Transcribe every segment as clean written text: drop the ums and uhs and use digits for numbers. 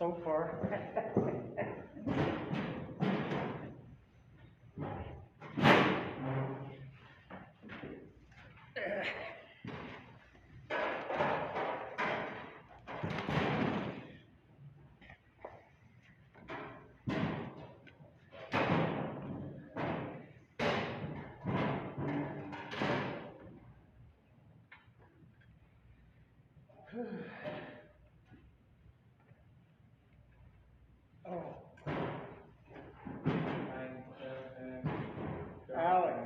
so far. Oh, Alex.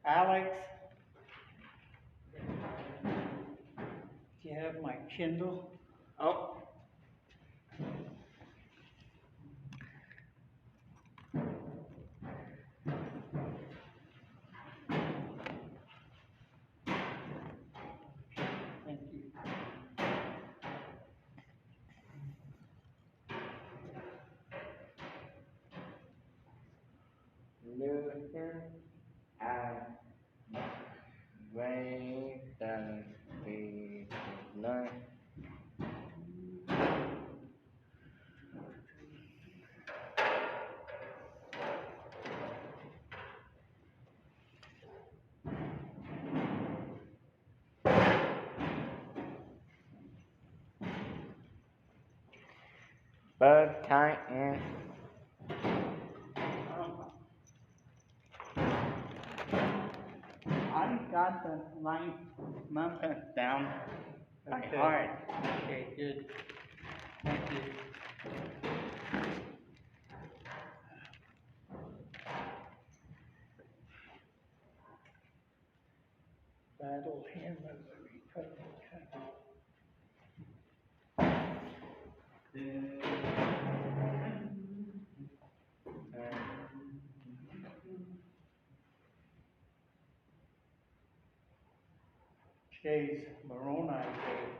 Alex, do you have my Kindle? Oh. Thank you. Luther and Wayne the learn birth time and I got the line number down by Okay. heart. Okay, good. Thank you. Battle hymn of the Republic. Today's Moroni Day.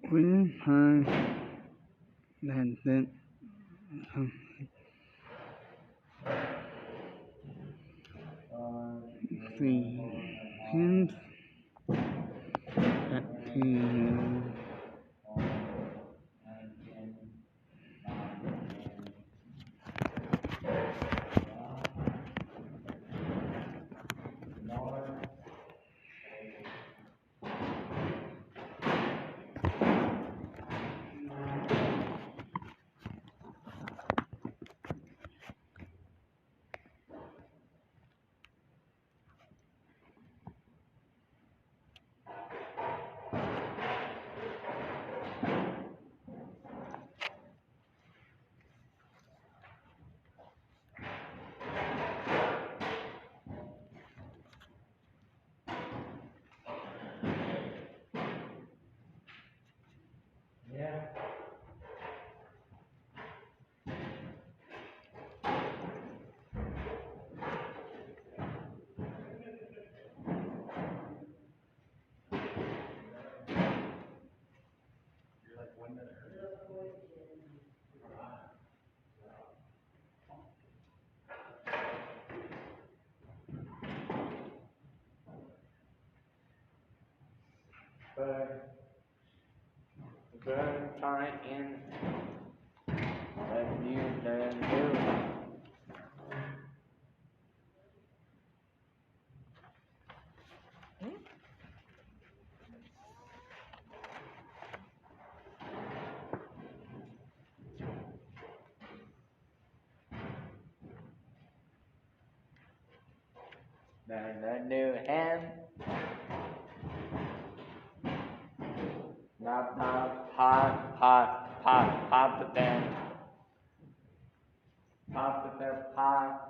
When her then the hands that he burn time in the new the new. The new hand. Not pop then. Pop the pop.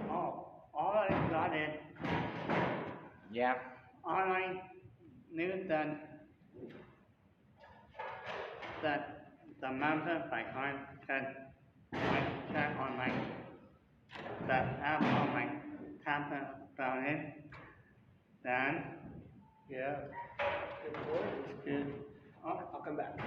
Oh, all I got it. Yeah. All I knew that the mountain behind that I check on my that app on my tablet about it. Then yeah, it's good. Oh, I'll come back.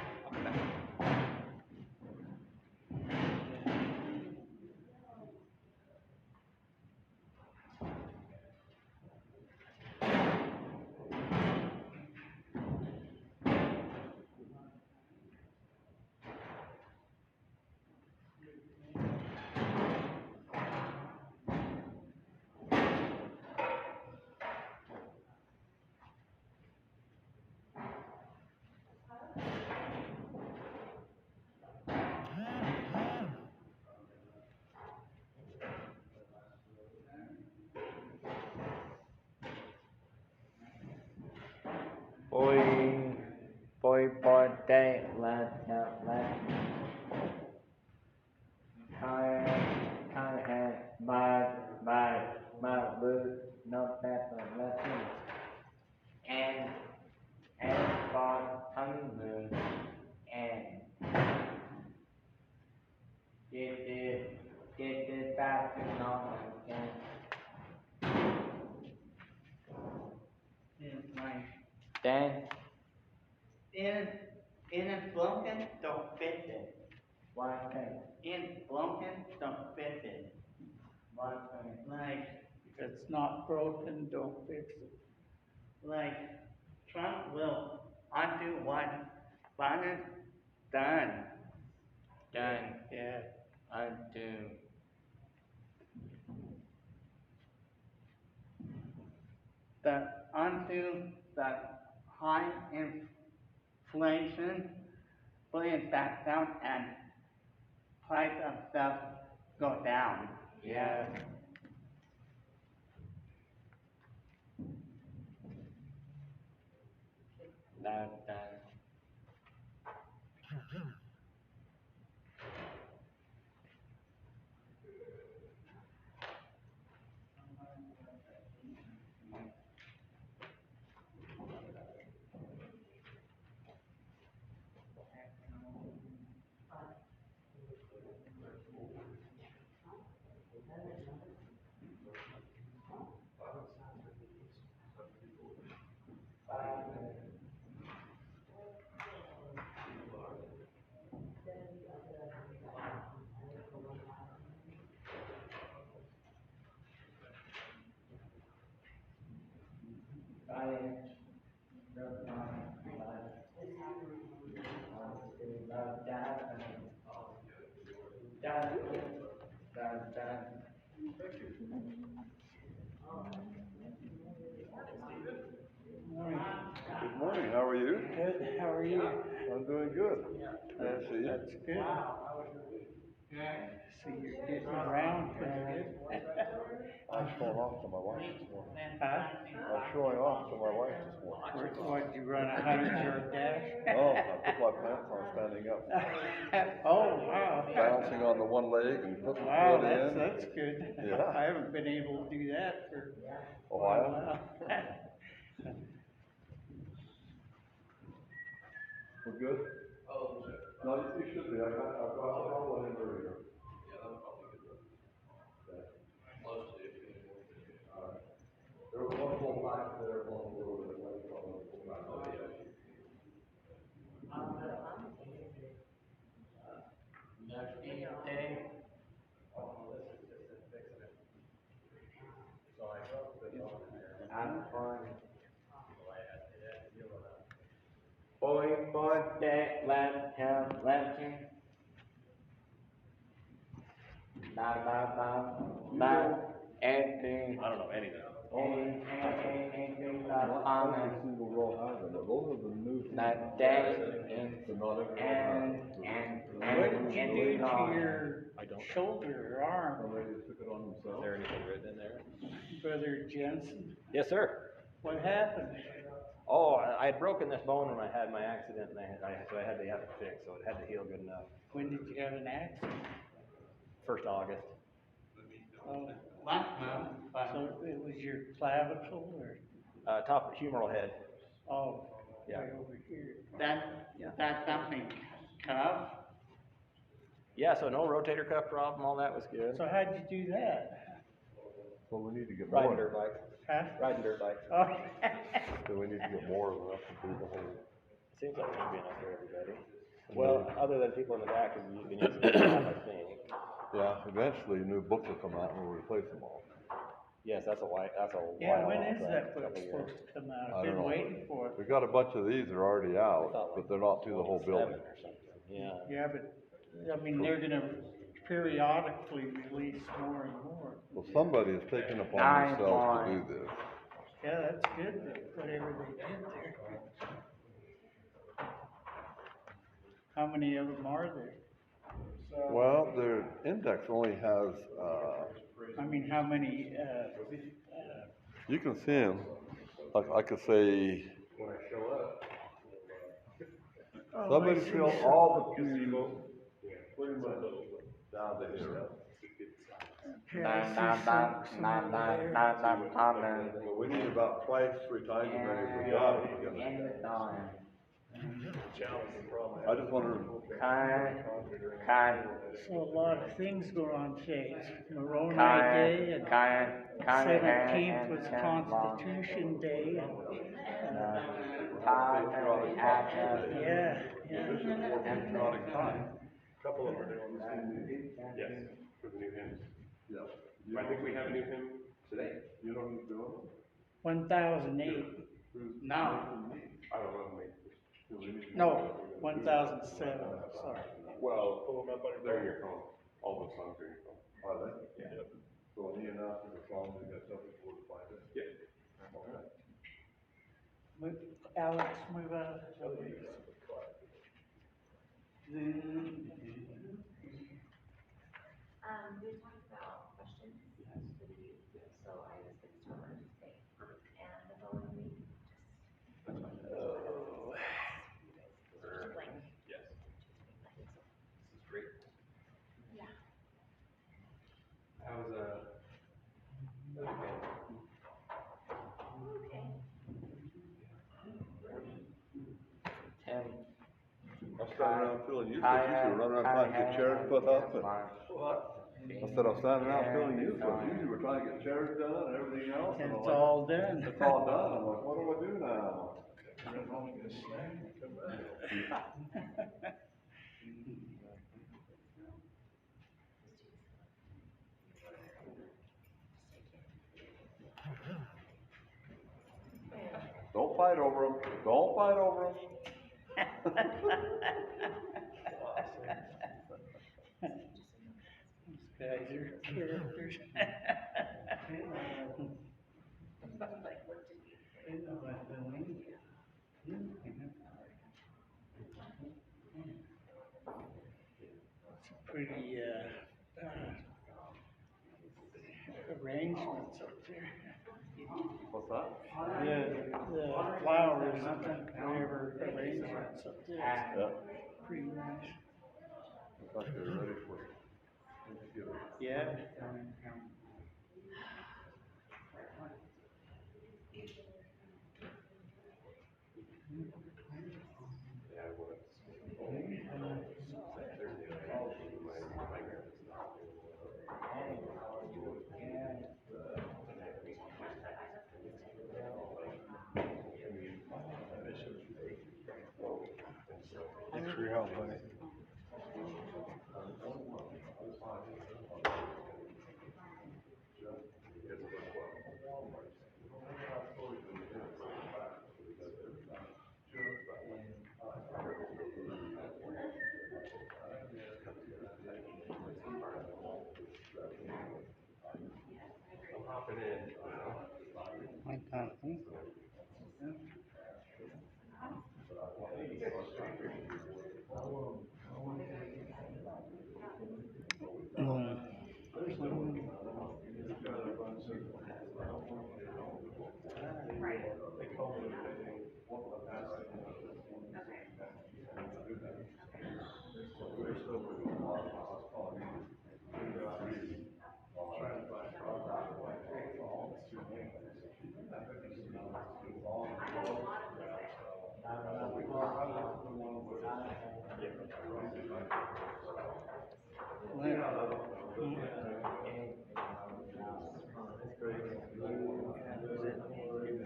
Boy, day, let. Kind my boots, no pepper, nothing. And for honeymoon, and get it back to normal again. in my Then, in a broken don't fit it. one thing, In broken don't fit it. one thing. Like if it's not broken, don't fix it. Like Trump will undo what Biden done. Done, Yeah. undo. The undo the high inflation, bring it back down and price of stuff go down. Yeah. Done. Done. Good morning, how are you? Good, how are you? I'm doing good. Glad to see you. That's good. So you're getting around pretty good. I was showing off to my wife this morning. Huh? I was showing off to my wife this morning. What'd you run 100-yard dash? Oh, I put my pants on standing up. Oh, wow. Balancing on the one leg and putting the Wow, foot in. that's good. Yeah. I haven't been able to do that for A while. We're good? No, you should be. I've got a couple in earlier. There was one full back there, one a little bit late, one full back there. Day. So I got the Anything. I don't know anything. Anything Every single row has them, but those are the new. that day So not every row has them. What did you do to your I don't. shoulder or arm, Somebody took it on Is themselves. there anything written in there? Brother Jensen? Yes, sir. What happened? Oh, I had broken this bone when I had my accident, and so I had to have it fixed, so it had to heal good enough. When did you have an accident? 1st August. Oh, last month, but so it was your clavicle or, Top humeral head. oh, Yeah. right over here? that's something cuff. Yeah, so no rotator cuff problem, all that was good. So how'd you do that? Well, we need to get Riding more. dirt bike. Huh? Riding dirt bike. Oh, So we need to get more of enough to do the whole. Seems like there should be enough for everybody. Well, other than people in the back have been using it, I think. Yeah, eventually a new book will come out and we'll replace them all. Yes, that's a while yeah, when off, is right? that book Couple years. supposed to come out? I I've don't been know. waiting for it. We got a bunch of these that are already I out, thought like but they're not through the whole 27 building. or something. Yeah. Yeah, but, I mean, they're gonna periodically release more and more. Well, somebody has taken upon themselves to do this. Yeah, that's good, that whatever they did there. How many of them are there? Well, their index only has, I mean, how many, you can see them, I could say, oh, somebody I see. filled all the pews pretty much down to here. Okay, I see some over there. So we need about twice, 3 times as many as we got to get it. I just wonder, So a lot of things go on today. It's Moroni Day and 17th was Constitution Day and, yeah, yeah. this is more patriotic time. Couple of them are doing. Yes, for the new hymns. Yeah. I think we have a new hymn today. You know who's doing 1008, No, I don't know, maybe. no, 1007, sorry. Well, pull them up on there, your phone. All those songs are your phone. it? Are they? Yeah. So when he announces the song, we got something for to find it? Yeah. Okay. Alex, move out. We talked about questions for the youth, so I was gonna start on Tuesday. And the following week, just blank. Yes. This is great. Yeah. How's, Okay. Tim. I was standing around feeling useless, you should run around trying to get chairs put up and. I said, I'm standing around feeling useless, usually we're trying to get chairs done and everything else. And I'm it's like, all done. It's all done, I'm like, what do I do now? Don't fight over them, don't fight over them. These guys are characters. It's pretty, arrangements up there. What's that? The flowers, whatever arrangements up there, Yeah. pretty nice. Looks like they're ready for Thanksgiving. Yeah. Thanks for your help, buddy. I can't think.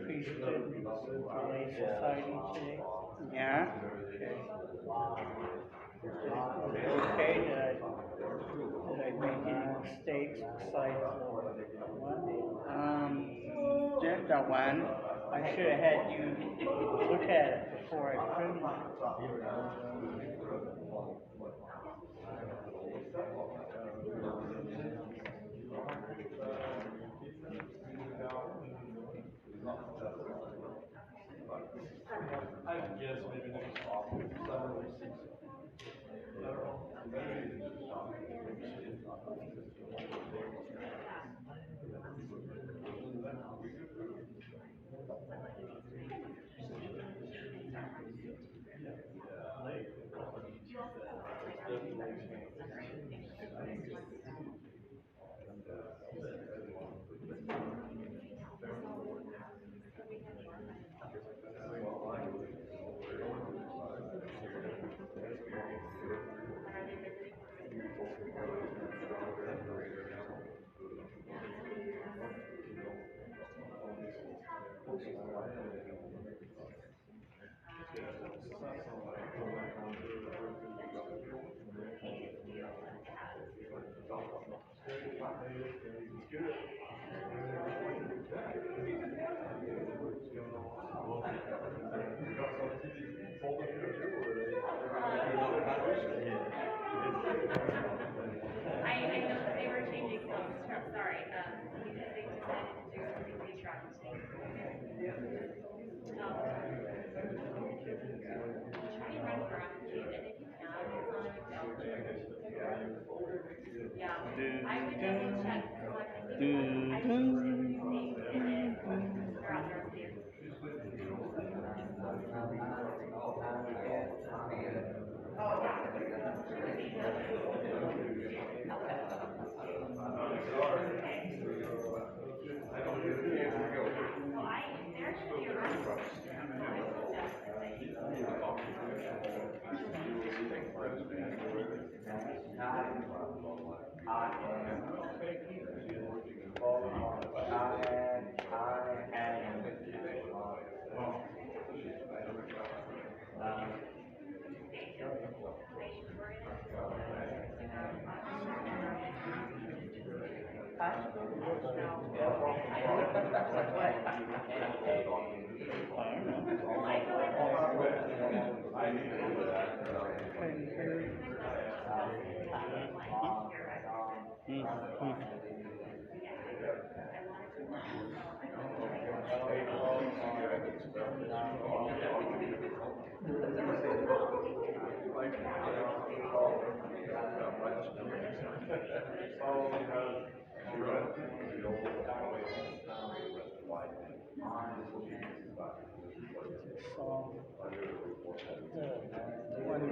Priesthood Relay Society today. Yeah. Okay, did I make any mistakes besides the one? Just the one. I should have had you look at it before I printed it. I guess maybe next summer we see. I know that they were changing those terms, sorry, because they decided to do something retroactive. Try and run for it, and if you can, it's on Excel. Yeah, I would double check, because like I think, I think these days, they're out there too. There should be a Song, the 1007, when we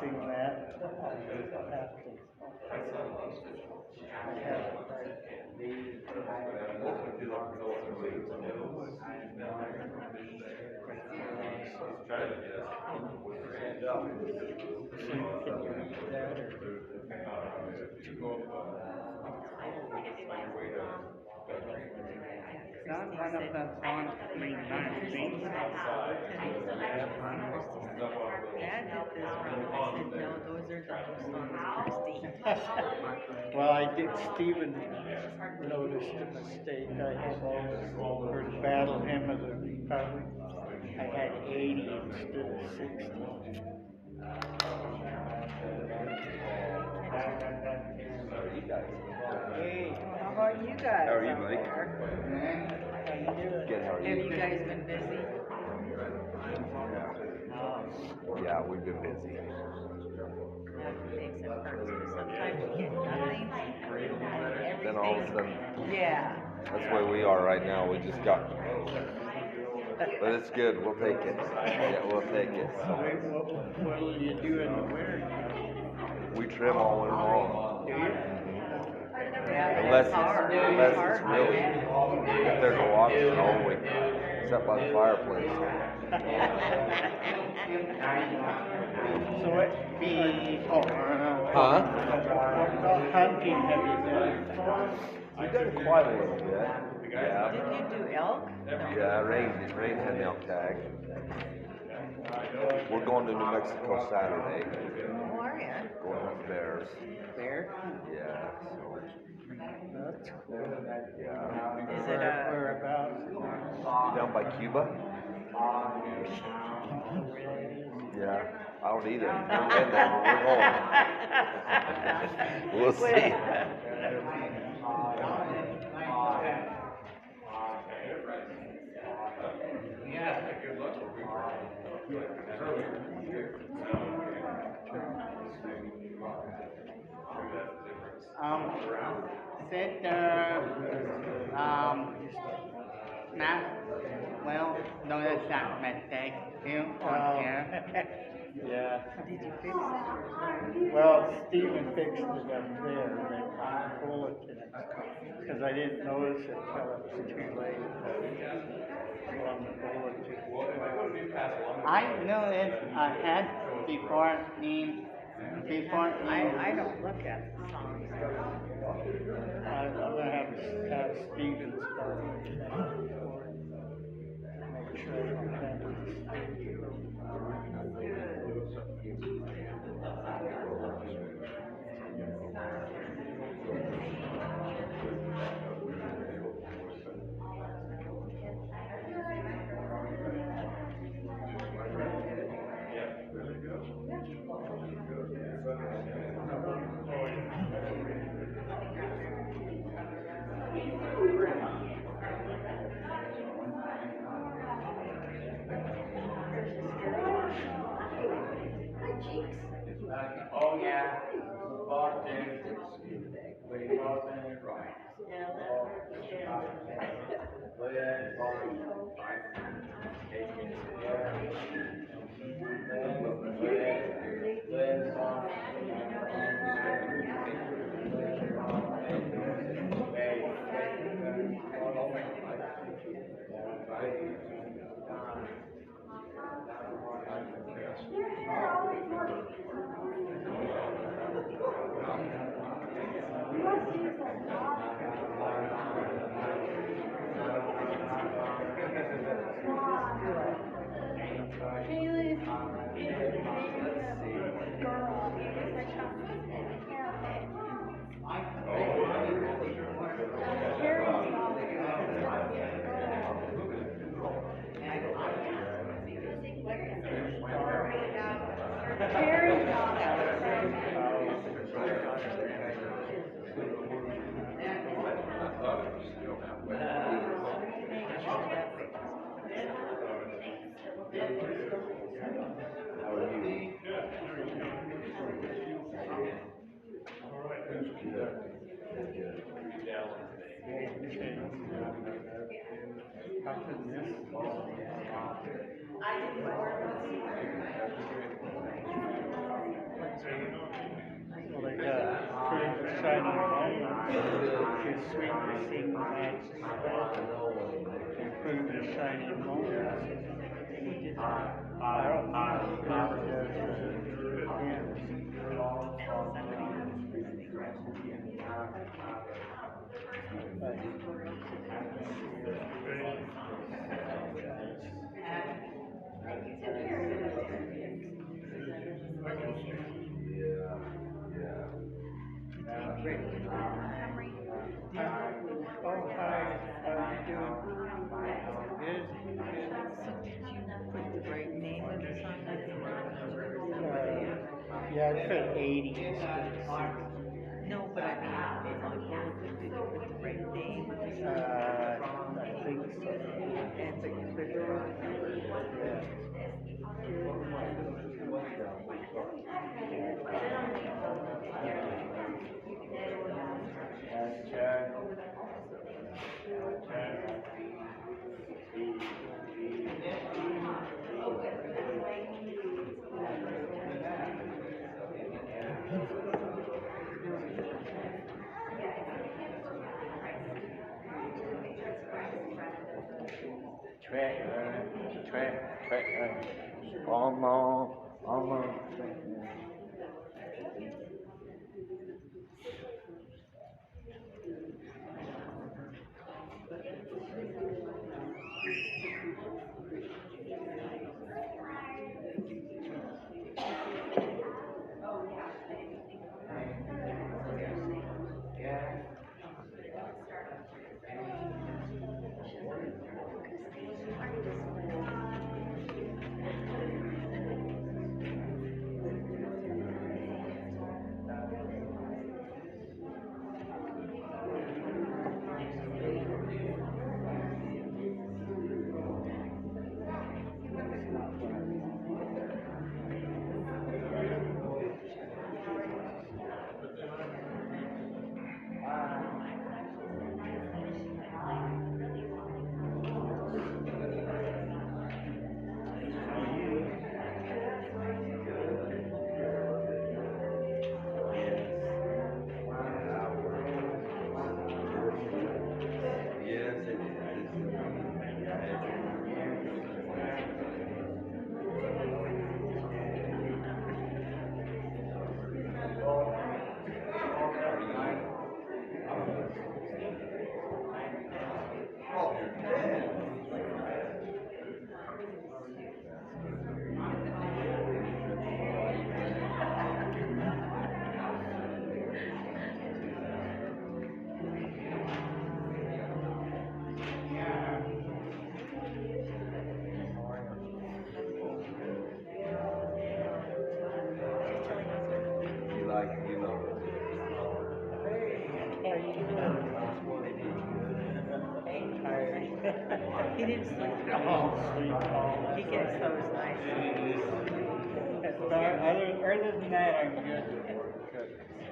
sing that, I have to. Not one of the songs we not sing. Dad did this wrong. I said, no, those are the songs, Christine. Well, I did, Stephen noticed a mistake. I had, for the Battle Hymn of the Republic, I had 80 instead of 60. you guys? Hey, How about you guys? How are you, up buddy? there? how you doing? Good, how are Have you? you guys been busy? Yeah, we've been busy. That makes it perfect. Sometimes you get nothing and Then all of a everything. sudden, Yeah. that's the way we are right now. We just got, but it's good. We'll take it. Yeah, we'll take it. What will you do in the winter? We trim all winter long. Do you? Yeah, Unless it's hard. it's really, if there's a lot of snow, we sit by the fireplace. So what, Huh? what hunting have you done? We've done quite a little bit. Yeah. Did you do elk? No. Yeah, Rain had an elk tag. We're going to New Mexico Saturday. How are ya? Going to hunt bears. Bear? Yeah, so, That's cool. yeah. Is it a, Whereabouts? Down by Cuba? Yeah, I don't either. We've been there, but we're going. We'll see. Sit not, well, no, that's not a mistake. You on here. Yeah, did you fix it? well, Stephen fixed it up there, they bulleted it, cause I didn't notice it till it was too late. On the bulletin. I knew it ahead before I don't look at the songs. I'm gonna have Stephen start it. Make sure I don't have it. Oh, yeah. Boston. Boston, right. Well, they got pretty shiny bones, too sweet to sing match. Improve the shiny bones. I don't know if it Oh, hi, how are you doing? Good. So did you put the right name in the song? Yeah, I put 80 instead of 60. No, but I mean, it's on both with the right name. I think so. And but they're on. He didn't sleep at all. He gets those nice. Other than that, I'm good.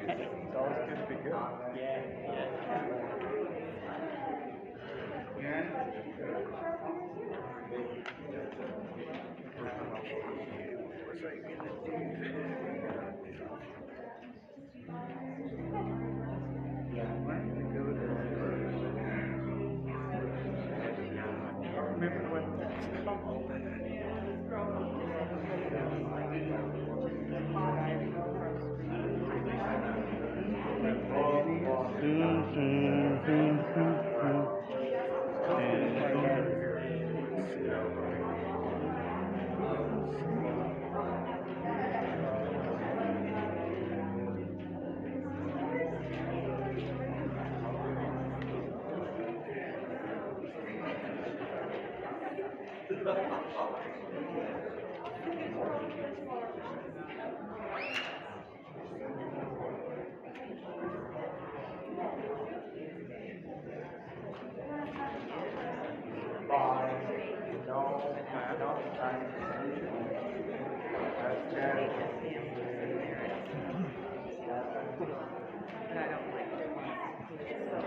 It's always good to be good. Yeah. Remember what that's called. But I don't like it.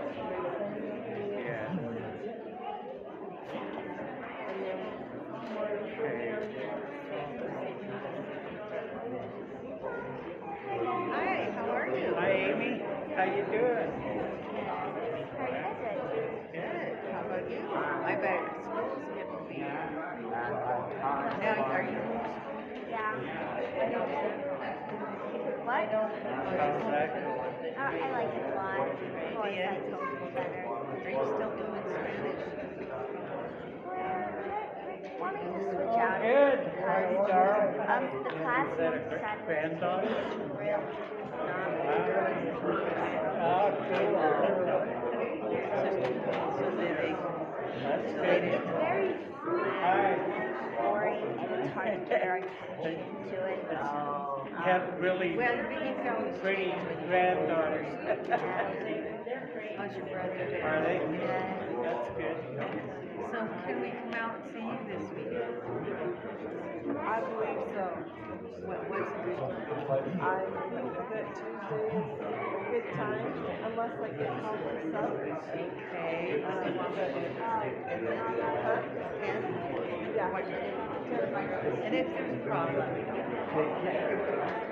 Hi, how are you? Hi, Amy. How you doing? Good. How about you? I bet school's getting me. Now, are you? What? How's that going? I like it a lot. I've always liked homeschool better. Are you still doing Spanish? Why don't you switch out? Good. How you, darling? The class Is that a decided granddaughter? real. Oh, cool. So they That's so they good. didn't. Very Hi. boring and it's hard to get our attention to it. Have really Well, you can always pretty change when you. granddaughters. How's your brother doing? Are they? Yeah. That's good. So can we come out and see you this weekend? I believe so. What's a good time? I think that Tuesday is a good time, unless I get called for supper. Okay. Yeah. And if there's a problem,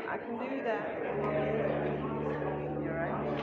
I can do that. you all right?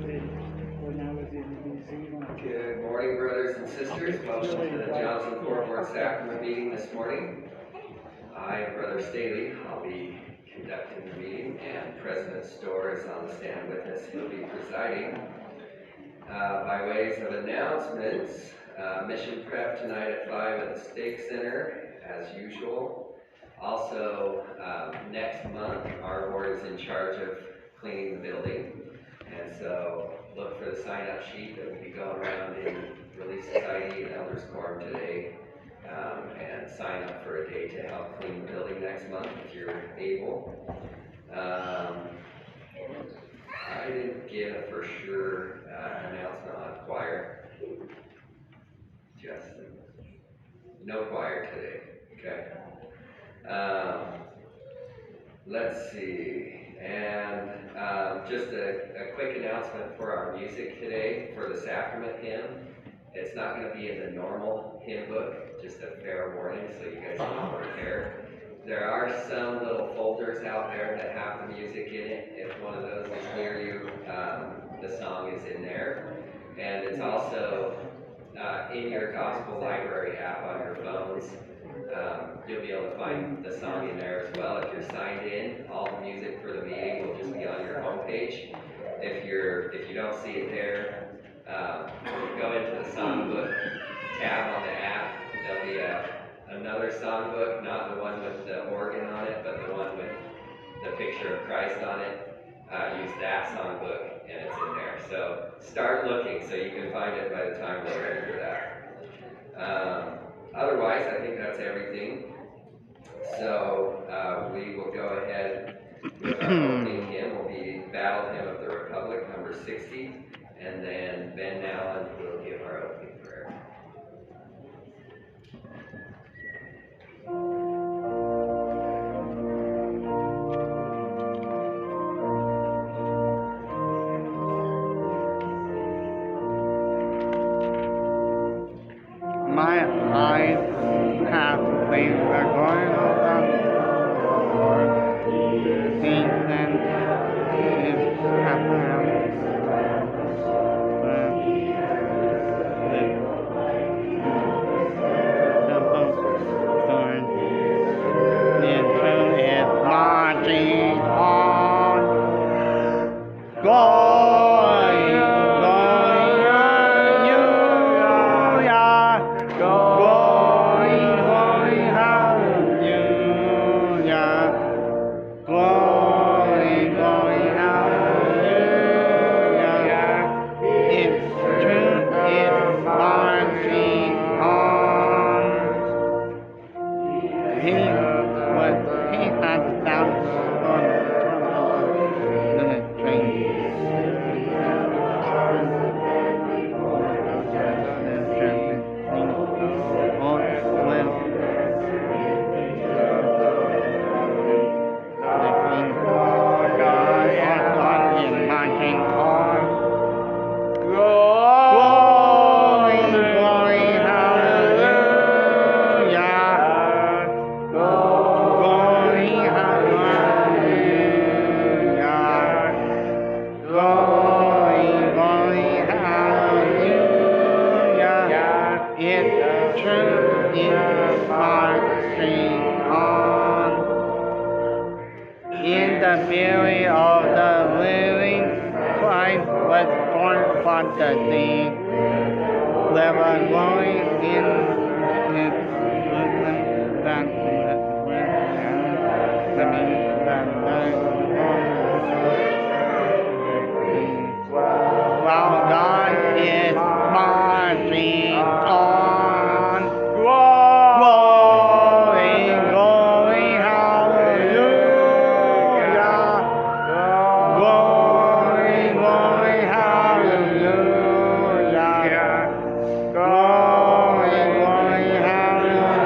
when I was in New Zealand. Good morning, brothers and sisters. Welcome to the Johnson Fort Worth Sacrament meeting this morning. I am Brother Staley. I'll be conducting the meeting, and President Storr is on the stand with us. He'll be presiding. By ways of announcements, mission prep tonight at 5 at the Stake Center, as usual. Also, next month, our board is in charge of cleaning the building. And so look for the sign-up sheet that will be going around in Relief Society and Elders Quorum today, and sign up for a day to help clean the building next month if you're able. I didn't get a for sure announcement on choir. Justin, no choir today. Okay. Let's see. And just a quick announcement for our music today for the Sacrament hymn. It's not going to be in the normal hymn book, just a fair warning so you guys can prepare. There are some little folders out there that have the music in it. If one of those is near you, the song is in there. And it's also in your Gospel Library app on your phones. You'll be able to find the song in there as well. If you're signed in, all the music for the meeting will just be on your homepage. If you don't see it there, go into the songbook tab on the app. There'll be another songbook, not the one with the organ on it, but the one with the picture of Christ on it. Use that songbook, and it's in there. So start looking so you can find it by the time we're ready for that. Otherwise, I think that's everything. So we will go ahead with our opening hymn. Will be Battle Hymn of the Republic, number 60, and then Ben Allen will give our opening prayer. My eyes have seen the glory of the Lord. Things and his happened. Marching on. Glory, glory, hallelujah. Glory, glory, hallelujah. Glory, glory, hallelujah. It's true, it's marching on. He has down on the train. In the beauty of the living, Christ was born for the sea. There was glory in his bosom that while God is marching on. Glory, glory, hallelujah. Glory, glory, hallelujah. Glory, glory, hallelujah.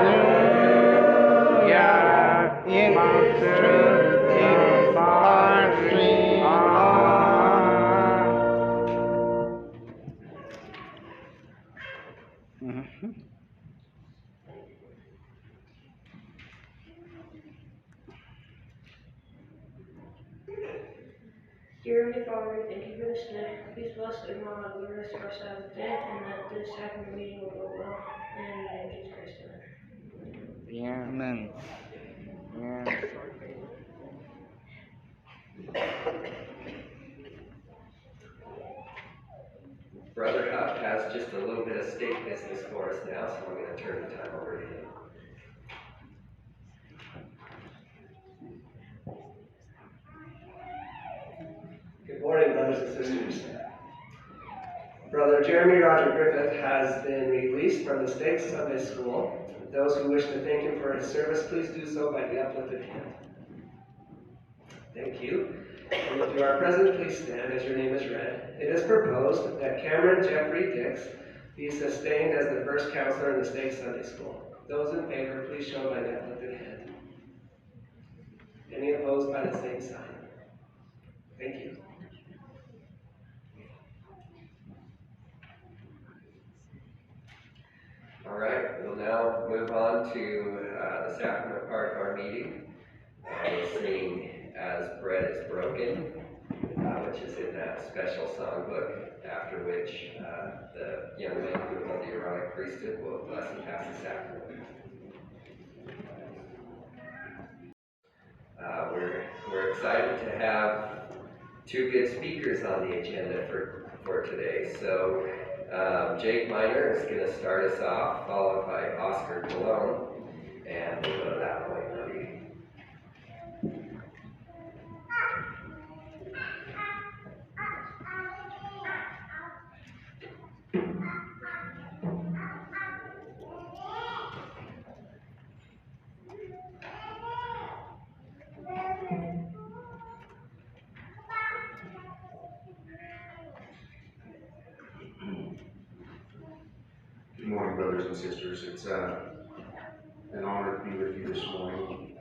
Father, we thank you for this day. Please bless everyone on the rest of our Sabbath day, and that this sacrament meeting will go well. In the name of Jesus Christ, amen. Yeah. Amen. Yeah. Brother Huff has just a little bit of state business for us now, so I'm going to turn the time over to him. Good morning, brothers and sisters. Brother Jeremy Roger Griffith has been released from the State Sunday School. Those who wish to thank him for his service, please do so by the uplifted hand. Thank you. And if you are present, please stand as your name is read. It is proposed that Cameron Jeffrey Dix be sustained as the first counselor in the State Sunday School. Those in favor, please show by the uplifted hand. Any opposed by the same sign? Thank you. All right, we'll now move on to the sacrament part of our meeting. We'll sing As Bread is Broken, which is in that special songbook, after which the young men who hold the Aaronic priesthood will bless and pass the sacrament. We're excited to have two good speakers on the agenda for today. So Jake Miner is going to start us off, followed by Oscar Colon, and we'll go to that point in the meeting. Good morning, brothers and sisters. It's an honor to be with you this morning.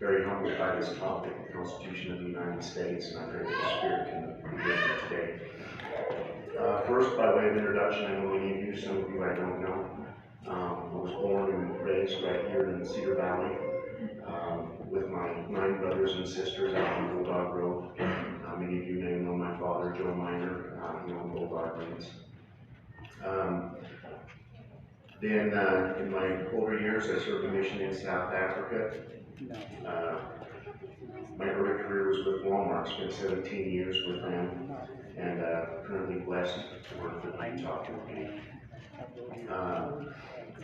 Very humbled by this topic, the Constitution of the United States, and I pray that the Spirit can be with me today. First, by way of introduction, I know many of you, some of you I don't know. I was born and raised right here in the Cedar Valley with my 9 brothers and sisters out on Bulldog Road. Many of you may know my father, Joe Miner, on Bulldog Lanes. Then in my older years, I served a mission in South Africa. My early career was with Walmart, spent 17 years with them, and currently blessed to work for the Utah Company.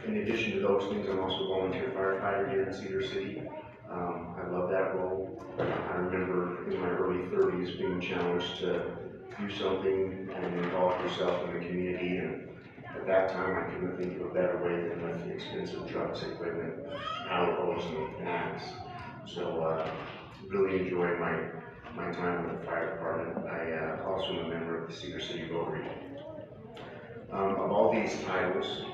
In addition to those things, I'm also a volunteer firefighter here in Cedar City. I love that role. I remember in my early 30s being challenged to do something and involve yourself in the community, and at that time I couldn't think of a better way than with expensive trucks, equipment, power poles, and axe. So really enjoy my time with the fire department. I also am a member of the Cedar City Rotary. Of all these titles,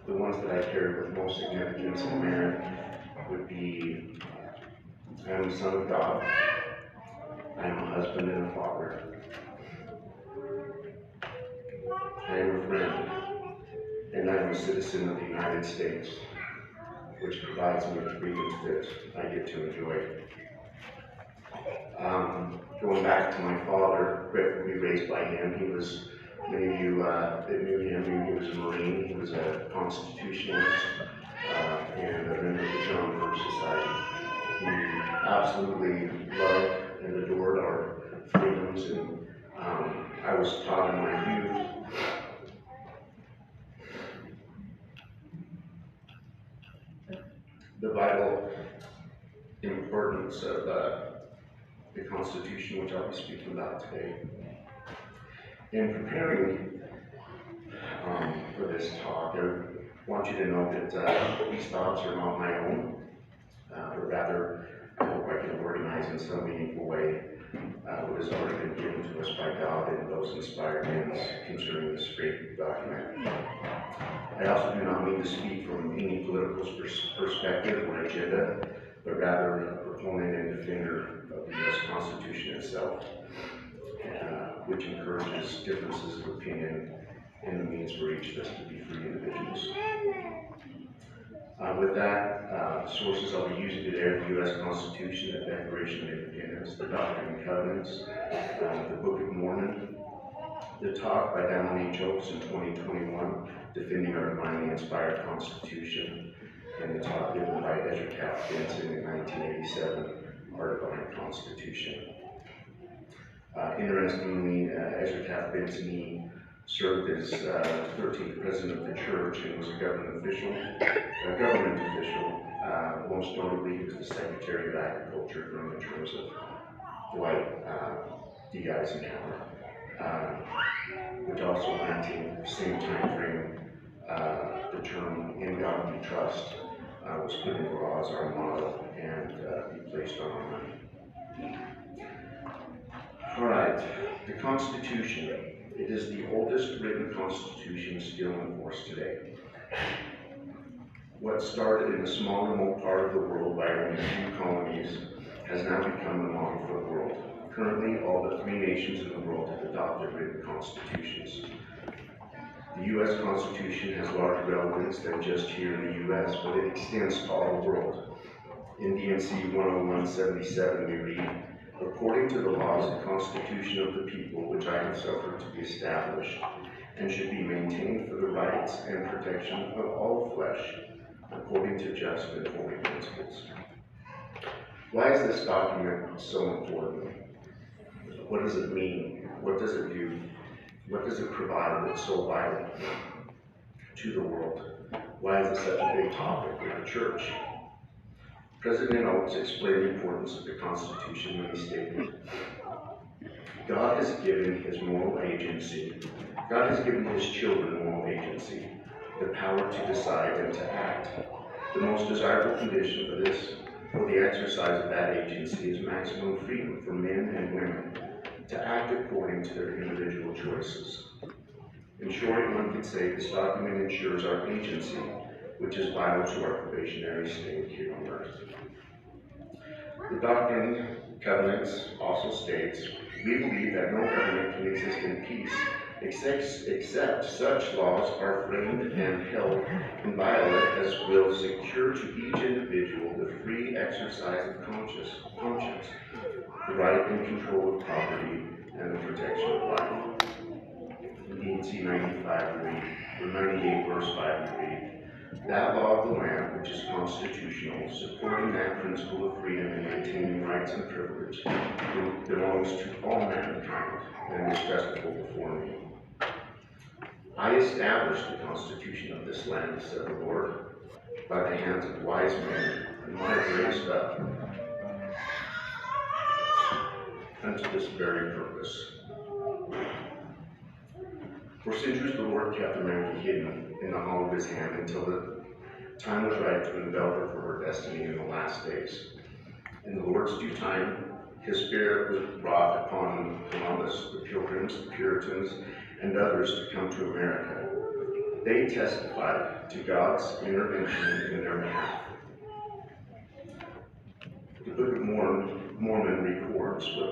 the ones that I carry with most significance and merit would be, I am the Son of God, I am a husband and a father, I am a friend, and I am a citizen of the United States, which provides me with freedoms that I get to enjoy. Going back to my father, Griffith, we raised by him. He was, many of you that knew him, knew he was a Marine. He was a constitutionalist and a member of the John Birch Society. He absolutely loved and adored our freedoms, and I was taught in my youth the vital importance of the Constitution, which I'll be speaking about today. In preparing for this talk, I want you to know that these thoughts are not my own, but rather I hope I can organize in some meaningful way what has already been given to us by God and those inspired hands concerning this great document. I also do not mean to speak from any political perspective or agenda, but rather a proponent and defender of the U.S. Constitution itself, which encourages differences of opinion and the means for each of us to be free individuals. With that, sources I'll be using today are the U.S. Constitution, the Declaration of Independence, the Doctrine and Covenants, the Book of Mormon, the talk by Dallin H. Oaks in 2021, Defending Our Divinely Inspired Constitution, and the talk given by Ezra Taft Benson in 1987, Our Divine Constitution. Interestingly, Ezra Taft Benson, he served as 13th president of the church and was a government official. Most notably, he was the Secretary of Agriculture during the terms of Dwight D. Eisenhower, which also in the same time frame, the term "In God We Trust" was put into law as our motto and be placed on our money. All right, the Constitution. It is the oldest written constitution still in force today. What started in a small remote part of the world by only a few colonies has now become the model for the world. Currently, all but 3 nations in the world have adopted written constitutions. The U.S. Constitution has larger relevance than just here in the U.S., but it extends to all the world. In DNC 10177, we read, "According to the laws and Constitution of the people, which I have suffered to be established, and should be maintained for the rights and protection of all flesh, according to just and holy principles." Why is this document so important? What does it mean? What does it do? What does it provide that's so vital to the world? Why is it such a big topic in the church? President Oaks explained the importance of the Constitution when he stated, "God has given his moral agency. God has given his children moral agency, the power to decide and to act. The most desirable condition for the exercise of that agency is maximum freedom for men and women to act according to their individual choices." In short, one could say this document ensures our agency, which is vital to our probationary state here on earth. The Doctrine and Covenants also states, "We believe that no government can exist in peace except such laws are framed and held inviolate as will secure to each individual the free exercise of conscience, the right and control of property, and the protection of life." In DNC 95, or 98 verse 5, we read, "That law of the land, which is constitutional, supporting that principle of freedom and maintaining rights and privilege, belongs to all mankind and is justifiable before me. I established the constitution of this land, said the Lord, by the hands of wise men, and I have raised up unto this very purpose." For centuries the Lord kept America hidden in the hollow of his hand until the time was right to envelop her for her destiny in the last days. In the Lord's due time, his Spirit was brought upon Columbus, the Pilgrims, the Puritans, and others to come to America. They testified to God's intervention in their behalf. The Book of Mormon records that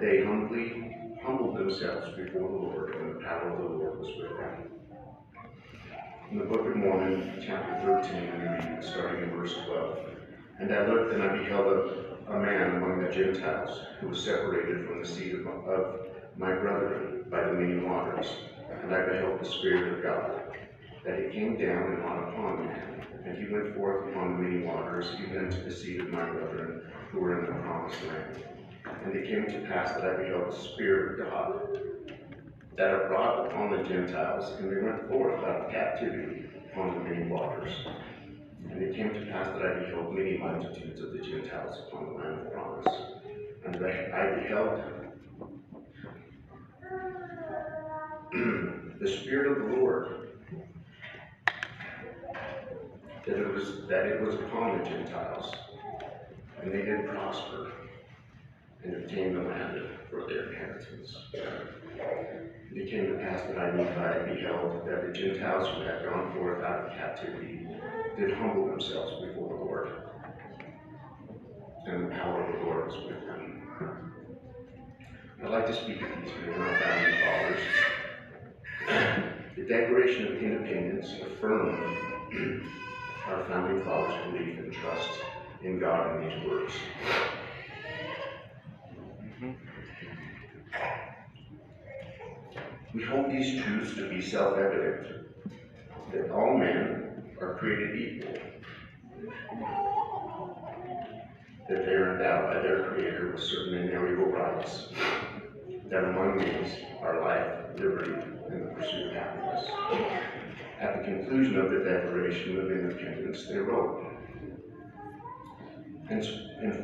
they humbly humbled themselves before the Lord, and the power of the Lord was with them. In the Book of Mormon, chapter 13, we read, starting in verse 12, "And I looked, and I beheld a man among the Gentiles, who was separated from the seed of my brethren by the many waters. And I beheld the Spirit of God, that it came down and on upon the man. And he went forth upon the many waters, even unto the seed of my brethren, who were in the promised land. And it came to pass that I beheld the Spirit of God, that it brought upon the Gentiles, and they went forth out of captivity upon the many waters. And it came to pass that I beheld many multitudes of the Gentiles upon the land of promise. And I beheld the Spirit of the Lord, that it was upon the Gentiles, and they did prosper, and obtained the land for their inheritance. And it came to pass that I beheld that the Gentiles who had gone forth out of captivity did humble themselves before the Lord, and the power of the Lord was with them." I'd like to speak of these men, our founding fathers. The Declaration of Independence affirmed our founding fathers' belief and trust in God in these words. We hold these truths to be self-evident, that all men are created equal, that they are endowed by their Creator with certain inalienable rights, that among these are life, liberty, and the pursuit of happiness. At the conclusion of the Declaration of Independence, they wrote, and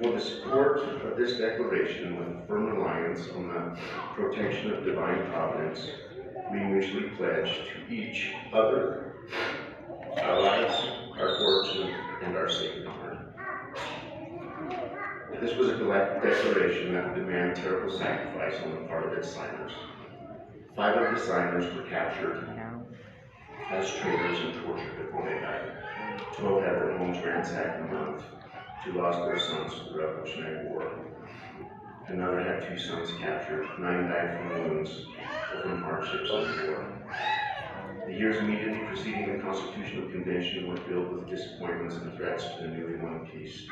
for the support of this declaration with firm reliance on the protection of divine providence, we mutually pledge to each other our lives, our fortune, and our sacred honor. This was a declaration that would demand terrible sacrifice on the part of its signers. 5 of the signers were captured as traitors and tortured before they died. 12 had their homes ransacked and burned. 2 lost their sons to the Revolutionary War. Another had 2 sons captured. 9 died from wounds or from hardships of the war. The years immediately preceding the Constitutional Convention were filled with disappointments and threats to the newly won peace.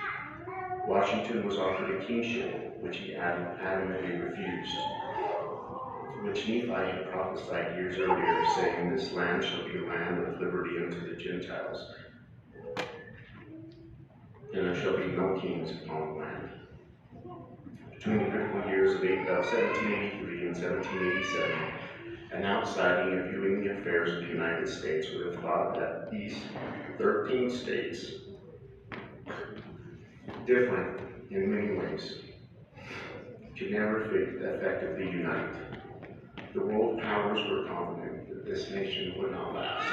Washington was offered a kingship, which he adamantly refused, which Nephi had prophesied years earlier, saying, "This land shall be a land of liberty unto the Gentiles, and there shall be no kings upon the land." Between the critical years of 1783 and 1787, an outsider viewing the affairs of the United States would have thought that these 13 states, different in many ways, could never effectively unite. The world powers were confident that this nation would not last.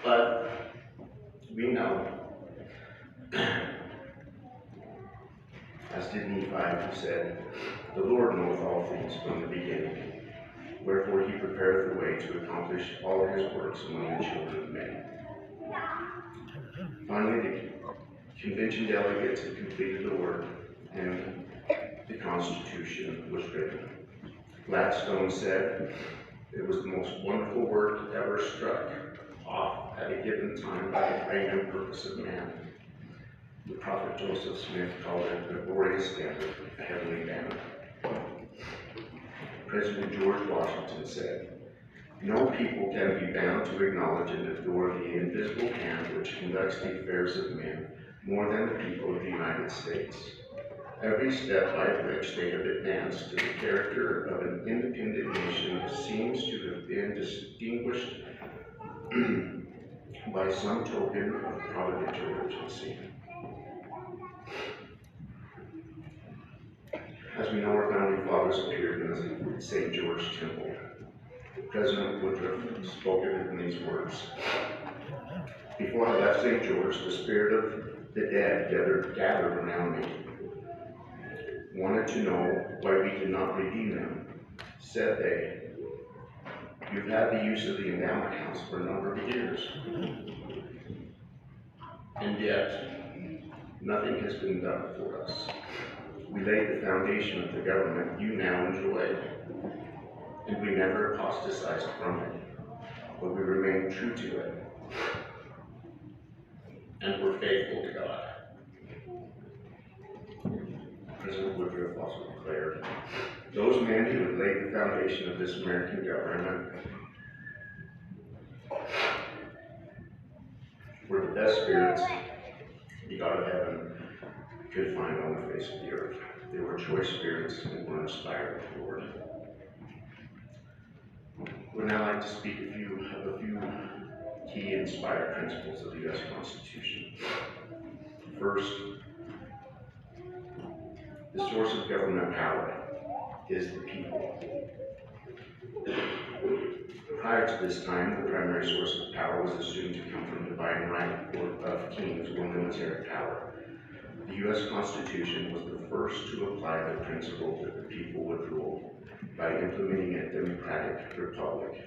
But we know, as did Nephi, who said, "The Lord knoweth all things from the beginning, wherefore he prepareth the way to accomplish all his works among the children of men." Finally, the convention delegates had completed the work, and the Constitution was written. Gladstone said, "It was the most wonderful work ever struck off at a given time by the frame and purpose of man." The prophet Joseph Smith called it a glorious standard, a heavenly banner. President George Washington said, "No people can be bound to acknowledge and adore the invisible hand which conducts the affairs of men more than the people of the United States. Every step by which they have advanced to the character of an independent nation seems to have been distinguished by some token of providential urgency." As we know, our founding fathers appeared in the St. George Temple. President Woodruff spoke of it in these words: "Before I left St. George, the spirit of the dead gathered around me. Wanted to know why we did not redeem them. Said they, 'You've had the use of the endowment house for a number of years. And yet, nothing has been done for us. We laid the foundation of the government you now enjoy, and we never apostatized from it, but we remained true to it, and were faithful to God.'" President Woodruff also declared, "Those men who had laid the foundation of this American government were the best spirits the God of heaven could find on the face of the earth. They were choice spirits and were inspired of the Lord." We'd now like to speak of a few key inspired principles of the U.S. Constitution. First, the source of government power is the people. Prior to this time, the primary source of power was assumed to come from divine right of kings or military power. The U.S. Constitution was the first to apply the principle that the people would rule by implementing a democratic republic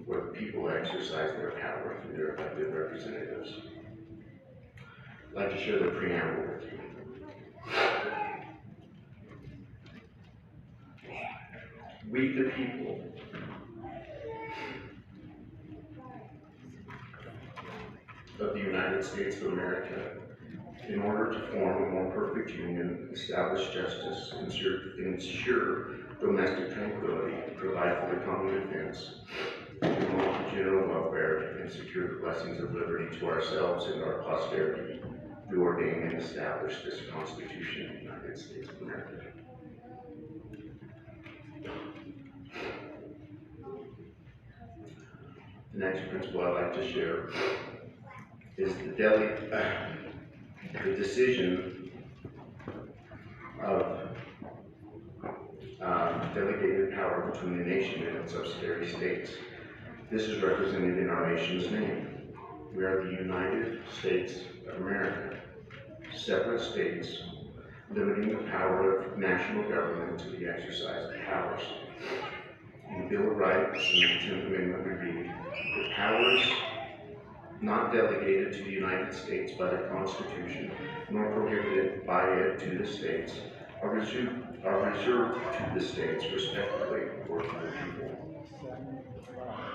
where the people exercise their power through their elected representatives. I'd like to share the preamble with you. We the people United States of America, in order to form a more perfect union, establish justice, ensure domestic tranquility, provide for the common defense, promote general welfare, and secure the blessings of liberty to ourselves and our posterity, do ordain and establish this Constitution of the United States of America. The next principle I'd like to share is the decision of delegated power between the nation and its subsidiary states. This is represented in our nation's name. We are the United States of America, separate states, limiting the power of national government to the exercise of powers. In the Bill of Rights and the 10th Amendment, we read, the powers not delegated to the United States by the Constitution, nor prohibited by it to the states, are reserved to the states, respectively, or to the people.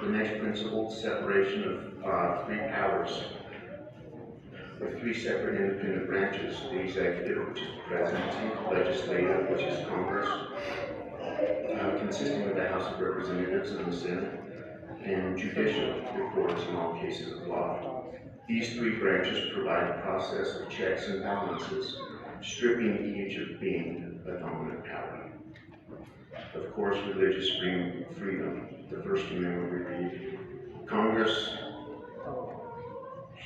The next principle, separation of three powers, with three separate independent branches: the executive, which is the presidency; legislative, which is Congress, consisting of the House of Representatives and the Senate; and judicial, the courts in all cases of law. These three branches provide a process of checks and balances, stripping each of being a dominant power. Of course, religious freedom. The First Amendment we read, Congress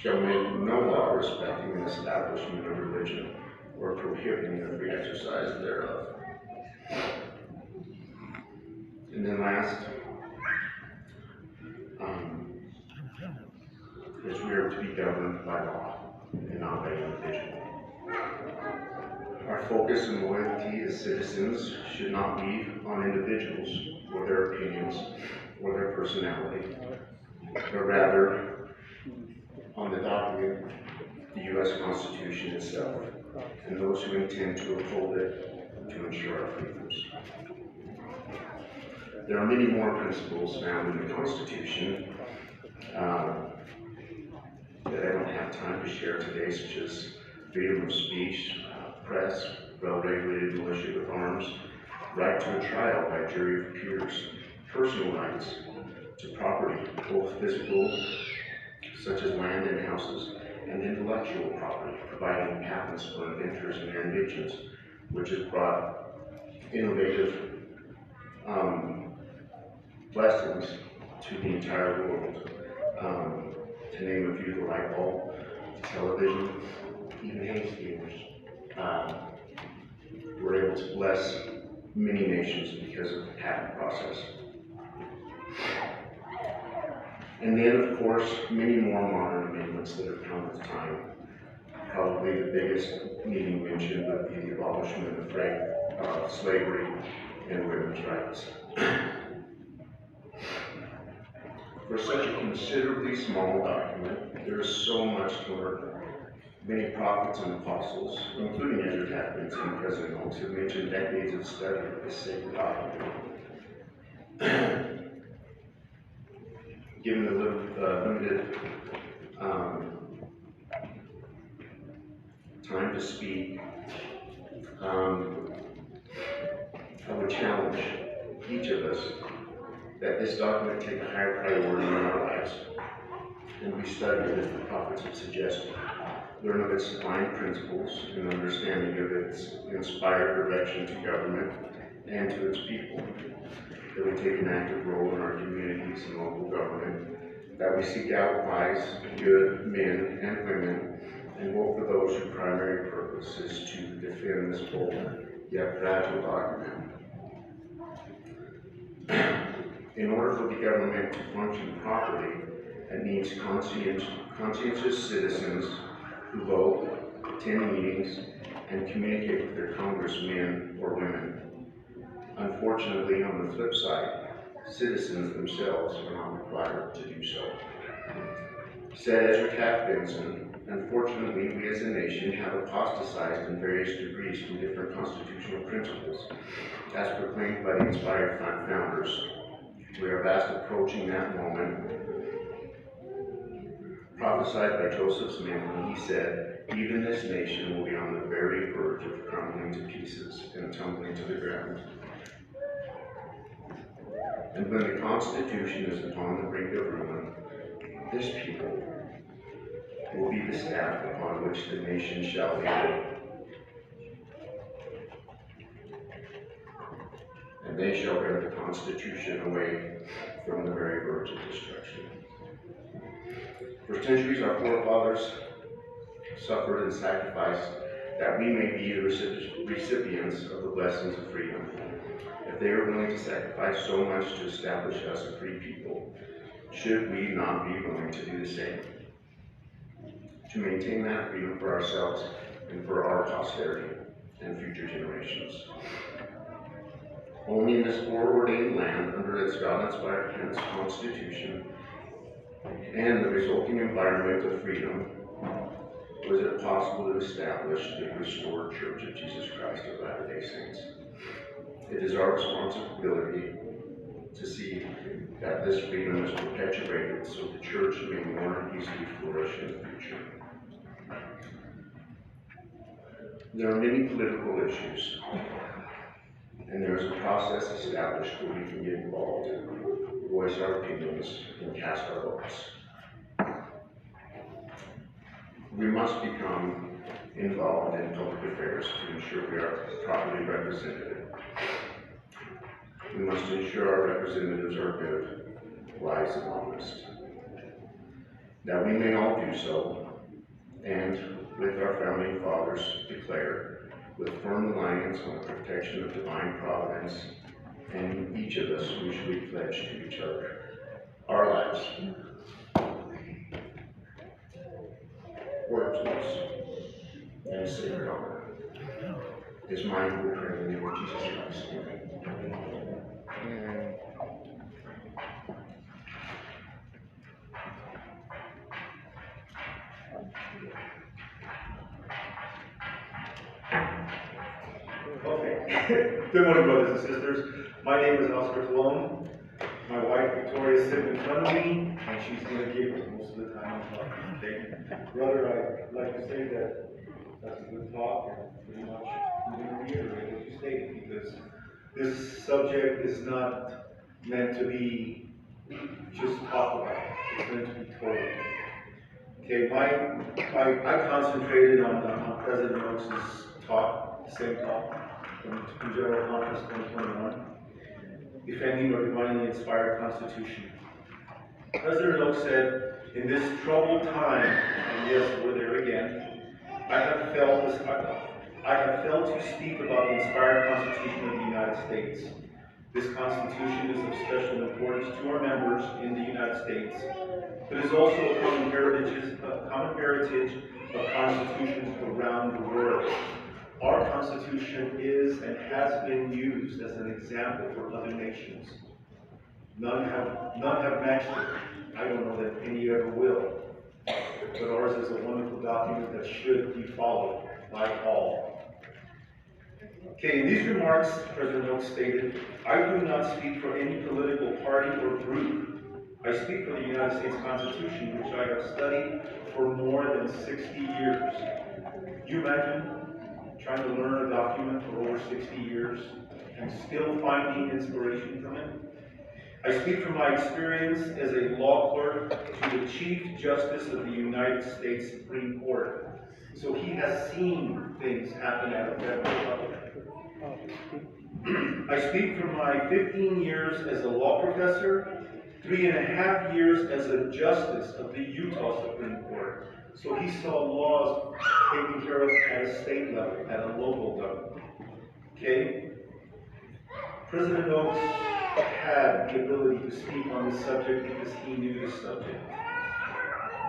shall make no law respecting an establishment of religion or prohibiting the free exercise thereof. And then last, is we are to be governed by law and not by individual. Our focus and loyalty as citizens should not be on individuals or their opinions or their personality, but rather on the document, the U.S. Constitution itself, and those who intend to uphold it to ensure our freedoms. There are many more principles found in the Constitution that I don't have time to share today, such as freedom of speech, press, well-regulated militia with arms, right to a trial by jury of peers, personal rights to property, both physical, such as land and houses, and intellectual property, providing patents for inventors and their inventions, which has brought innovative blessings to the entire world. To name a few, the light bulb, television, even hay steamers. We're able to bless many nations because of the patent process. And then, of course, many more modern amendments that have come with time. Probably the biggest needing mention would be the abolishment of slavery and women's rights. For such a considerably small document, there is so much to learn. Many prophets and apostles, including Ezra Taft and President Oaks, have mentioned decades of study of this sacred document. Given the limited time to speak, I would challenge each of us that this document take a higher priority in our lives, and we study it as the prophets have suggested. Learn of its divine principles and understanding of its inspired direction to government and to its people. That we take an active role in our communities and local government. That we seek out wise, good men and women, and vote for those whose primary purpose is to defend this bold yet fragile document. In order for the government to function properly, it needs conscientious citizens who vote, attend meetings, and communicate with their congressmen or women. Unfortunately, on the flip side, citizens themselves are not required to do so. Said Ezra Taft Benson, unfortunately, we as a nation have apostatized in various degrees from different constitutional principles, as proclaimed by the inspired founders. We are fast approaching that moment prophesied by Joseph Smith when he said, "Even this nation will be on the very verge of crumbling to pieces and tumbling to the ground." And when the Constitution is upon the brink of ruin, this people will be the staff upon which the nation shall be built. And they shall bear the Constitution away from the very verge of destruction. For centuries our forefathers suffered and sacrificed that we may be the recipients of the blessings of freedom. If they are willing to sacrifice so much to establish us a free people, should we not be willing to do the same? To maintain that freedom for ourselves and for our posterity and future generations. Only in this foreordained land, under its God-inspired Hence Constitution, and the resulting environment of freedom, was it possible to establish the restored Church of Jesus Christ of Latter-day Saints. It is our responsibility to see that this freedom is perpetuated so the Church may more easily flourish in the future. There are many political issues, and there is a process established where we can get involved, voice our opinions, and cast our votes. We must become involved in public affairs to ensure we are properly represented. We must ensure our representatives are good, wise, and honest. That we may all do so, and with our founding fathers declare, with firm reliance on the protection of divine providence, and each of us mutually pledge to each other our lives, words, and sacred honor. Is mine who pray in the name of Jesus Christ. Amen. Okay. Good morning, brothers and sisters. My name is Oscar Colon. My wife Victoria is sitting in front of me, and she's going to give most of the time I'm talking. Okay. Brother, I'd like to say that that's a good talk, and pretty much I'm going to reiterate what you stated, because this subject is not meant to be just talked about. It's meant to be told. Okay, I concentrated on President Oaks' talk, the same talk, from General Conference 2021, defending our divinely inspired Constitution. President Oaks said, "In this troubled time," and yes, we're there again, I have felt to speak about the inspired Constitution of the United States. This Constitution is of special importance to our members in the United States, but is also a common heritage of constitutions around the world. Our Constitution is and has been used as an example for other nations. None have matched it. I don't know that any ever will. But ours is a wonderful document that should be followed by all. Okay, in these remarks, President Oaks stated, "I do not speak for any political party or group. I speak for the United States Constitution, which I have studied for more than 60 years." You imagine trying to learn a document for over 60 years and still finding inspiration from it? I speak from my experience as a law clerk to the Chief Justice of the United States Supreme Court. So he has seen things happen at a federal level. I speak from my 15 years as a law professor, 3.5 years as a justice of the Utah Supreme Court. So he saw laws taken care of at a state level, at a local level. Okay? President Oaks had the ability to speak on this subject because he knew the subject.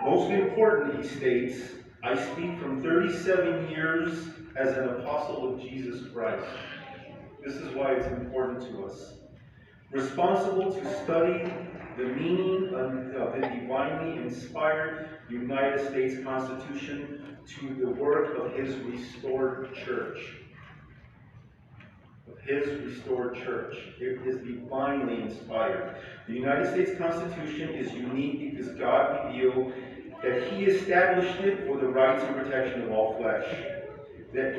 Most important, he states, "I speak from 37 years as an apostle of Jesus Christ." This is why it's important to us. Responsible to study the meaning of the divinely inspired United States Constitution to the work of His restored church. His restored church. It is divinely inspired. The United States Constitution is unique because God revealed that he established it for the rights and protection of all flesh. That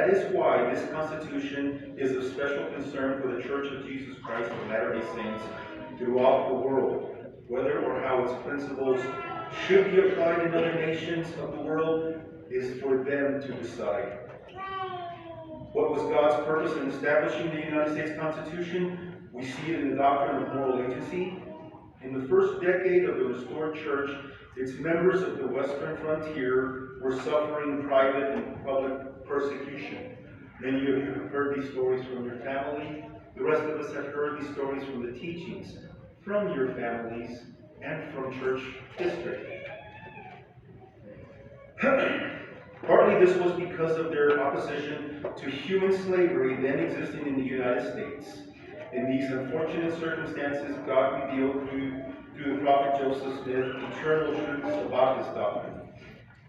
is why this Constitution is of special concern for the Church of Jesus Christ of Latter-day Saints throughout the world. Whether or how its principles should be applied in other nations of the world is for them to decide. What was God's purpose in establishing the United States Constitution? We see it in the doctrine of moral agency. In the first decade of the restored church, its members of the western frontier were suffering private and public persecution. Many of you have heard these stories from your family. The rest of us have heard these stories from the teachings from your families and from church history. Partly this was because of their opposition to human slavery then existing in the United States. In these unfortunate circumstances, God revealed through the prophet Joseph Smith eternal truths about his doctrine.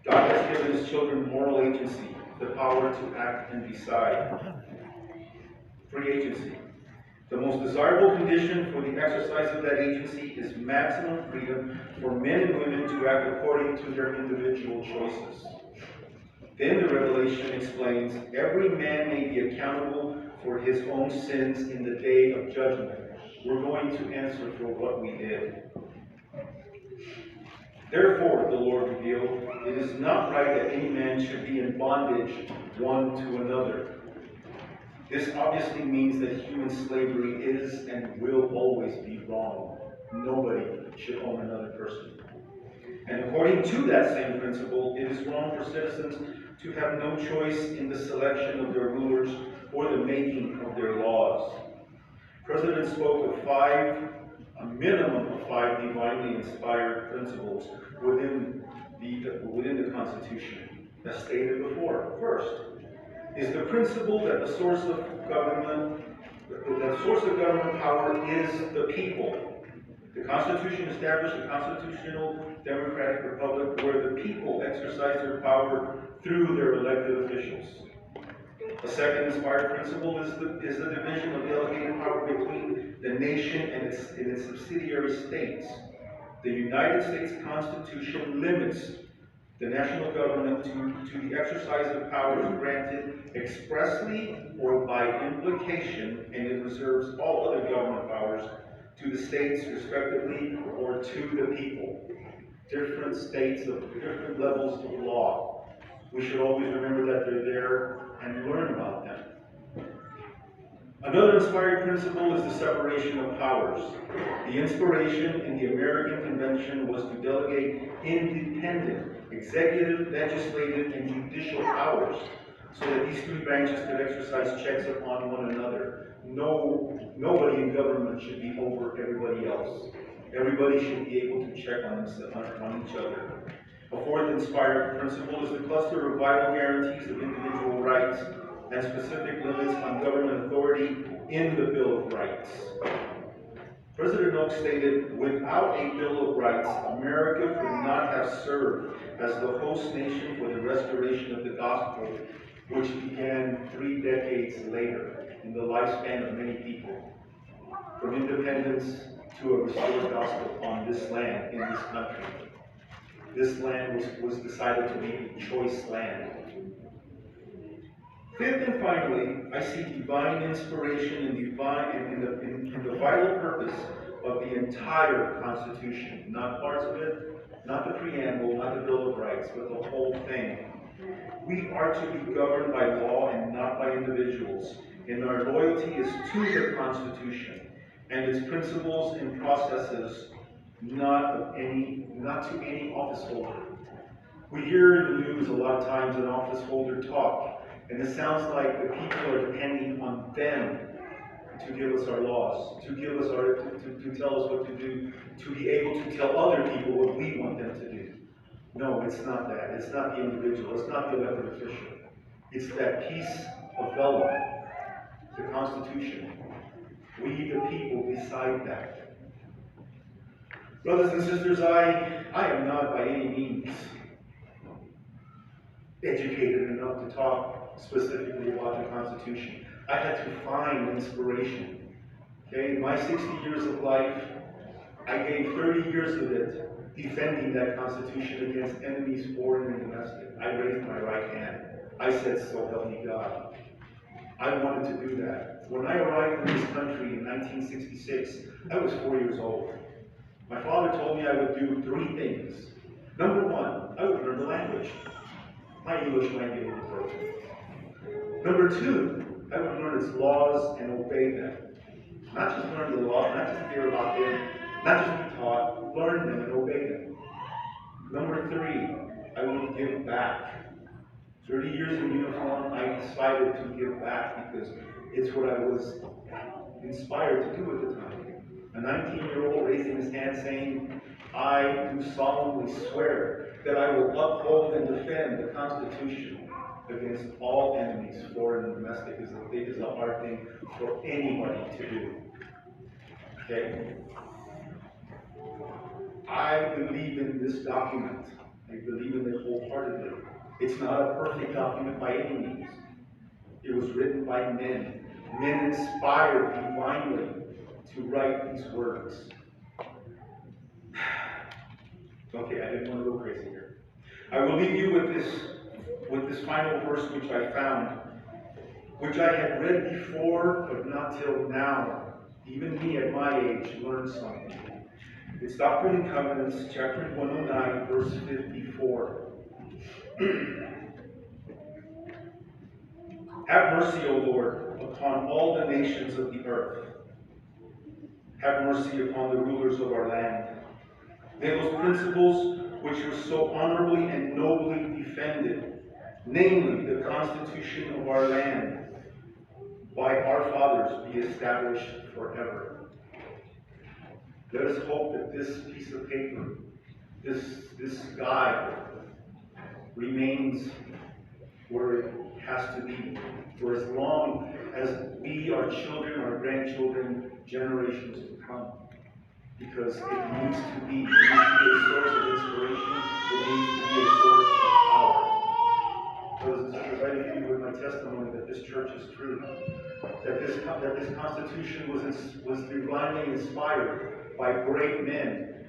God has given his children moral agency, the power to act and decide. Free agency. The most desirable condition for the exercise of that agency is maximum freedom for men and women to act according to their individual choices. Then the Revelation explains, every man may be accountable for his own sins in the day of judgment. We're going to answer for what we did. Therefore, the Lord revealed, it is not right that any man should be in bondage one to another. This obviously means that human slavery is and will always be wrong. Nobody should own another person. And according to that same principle, it is wrong for citizens to have no choice in the selection of their rulers or the making of their laws. The President spoke of a minimum of 5 divinely inspired principles within the Constitution, as stated before. First, is the principle that the source of government power is the people. The Constitution established a constitutional democratic republic where the people exercise their power through their elected officials. A second inspired principle is the division of delegated power between the nation and its subsidiary states. The United States Constitution limits the national government to the exercise of powers granted expressly or by implication, and it reserves all other government powers to the states respectively or to the people. Different states of different levels of law. We should always remember that they're there and learn about them. Another inspired principle is the separation of powers. The inspiration in the American Convention was to delegate independent executive, legislative, and judicial powers so that these 3 branches could exercise checks upon one another. Nobody in government should be over everybody else. Everybody should be able to check on each other. A fourth inspired principle is the cluster of vital guarantees of individual rights and specific limits on government authority in the Bill of Rights. President Oaks stated, without a Bill of Rights, America could not have served as the host nation for the restoration of the gospel, which began 3 decades later in the lifespan of many people. From independence to a restored gospel on this land, in this country. This land was decided to be a choice land. Fifth and finally, I see divine inspiration in the vital purpose of the entire Constitution. Not parts of it, not the preamble, not the Bill of Rights, but the whole thing. We are to be governed by law and not by individuals, and our loyalty is to the Constitution and its principles and processes, not to any office holder. We hear in the news a lot of times an office holder talk, and it sounds like the people are depending on them to give us our laws, to give us to tell us what to do, to be able to tell other people what we want them to do. No, it's not that. It's not the individual. It's not the elected official. It's that piece of vellum, the Constitution. We, the people, decide that. Brothers and sisters, I am not by any means educated enough to talk specifically about the Constitution. I had to find inspiration. Okay, in my 60 years of life, I gave 30 years of it defending that Constitution against enemies, foreign and domestic. I raised my right hand. I said, so help me God. I wanted to do that. When I arrived in this country in 1966, I was 4 years old. My father told me I would do 3 things. Number 1, I would learn the language. My English might be a little broken. Number 2, I would learn its laws and obey them. Not just learn the laws, not just hear about them, not just be taught, learn them and obey them. Number 3, I would give back. 30 years in uniform, I decided to give back because it's what I was inspired to do at the time. A 19-year-old raising his hand saying, I do solemnly swear that I will uphold and defend the Constitution against all enemies, foreign and domestic, is a hard thing for anybody to do. Okay? I believe in this document. I believe in it wholeheartedly. It's not a perfect document by any means. It was written by men inspired divinely to write these words. Okay, I didn't want to go crazy here. I will leave you with this final verse which I found, which I had read before, but not till now. Even me at my age learned something. It's Doctrine and Covenants, chapter 109, verse 54. Have mercy, O Lord, upon all the nations of the earth. Have mercy upon the rulers of our land. May those principles which were so honorably and nobly defended, namely the Constitution of our land, by our fathers, be established forever. Let us hope that this piece of paper, this guide, remains where it has to be for as long as we, our children, our grandchildren, generations to come. Because it needs to be a source of inspiration. It needs to be a source of power. Brothers and sisters, I leave you with my testimony that this church is true. That this Constitution was divinely inspired by great men.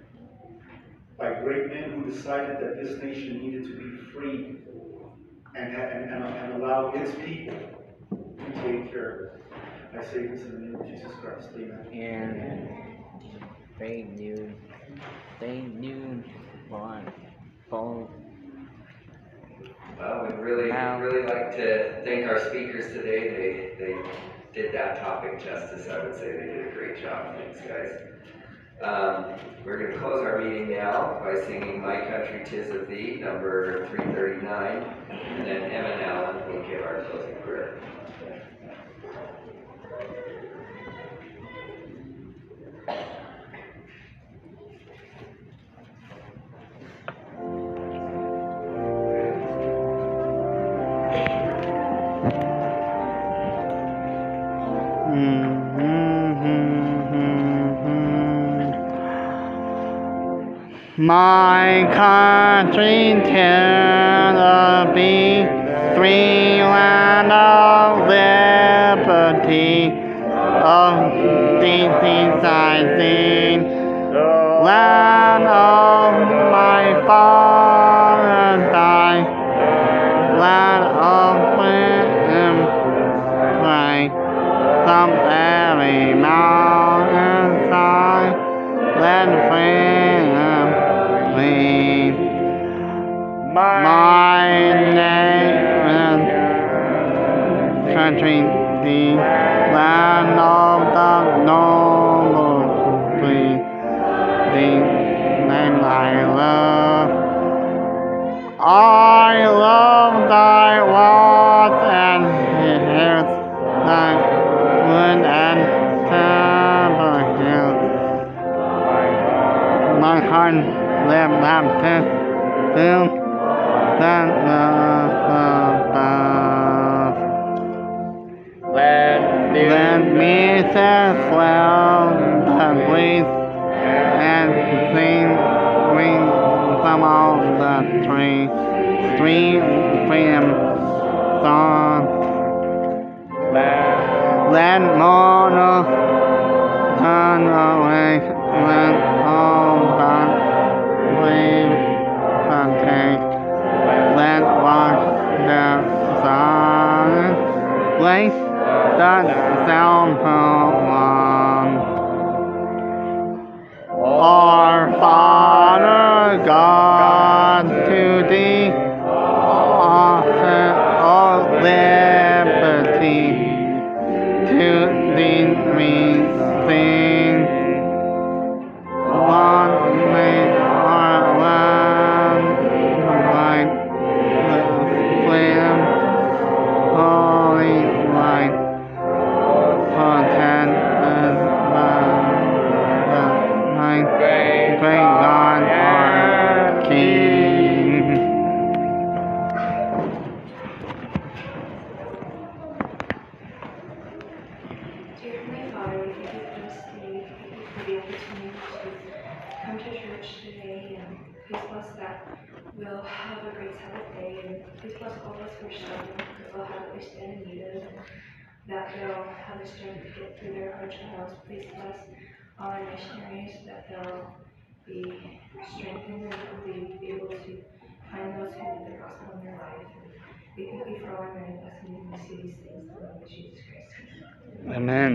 By great men who decided that this nation needed to be free and allow its people to take care of it. I say this in the name of Jesus Christ. Amen. And stay tuned for Well, we'd really like to thank our speakers today. They did that topic justice. I would say they did a great job. Thanks, guys. We're going to close our meeting now by singing My Country 'Tis of Thee, number 339, and then Emma and Allen will give our closing prayer. My country 'tis of thee, free land of liberty, of decency I sing, land of my father died, land of freedom, right, some every mountain side, land freedom. My name is country, the land of the noble free, the name I love. I love thy walls and hills, thy wood and temple hills. My heart live baptist till let me set well the breeze and sing some of the three freedom songs. Let mono turn away when all done. Place that sound from Our Father God, to thee offer all liberty, to thee we sing. One may our land, like the flame, holy light, content and the night, great God our King. Dear Heavenly Father, we thank you for this day. Thank you for the opportunity to come to church today, and please bless that we'll have a great Sabbath day, and please bless all of us who are struggling, because they'll have what they stand in need of, and that they'll have the strength to get through their hard trials. Please bless all our missionaries, that they'll be strengthened and they'll be able to find those who need the gospel in their life. We thank you for all our many blessings, and we see these things in the name of Jesus Christ. Amen.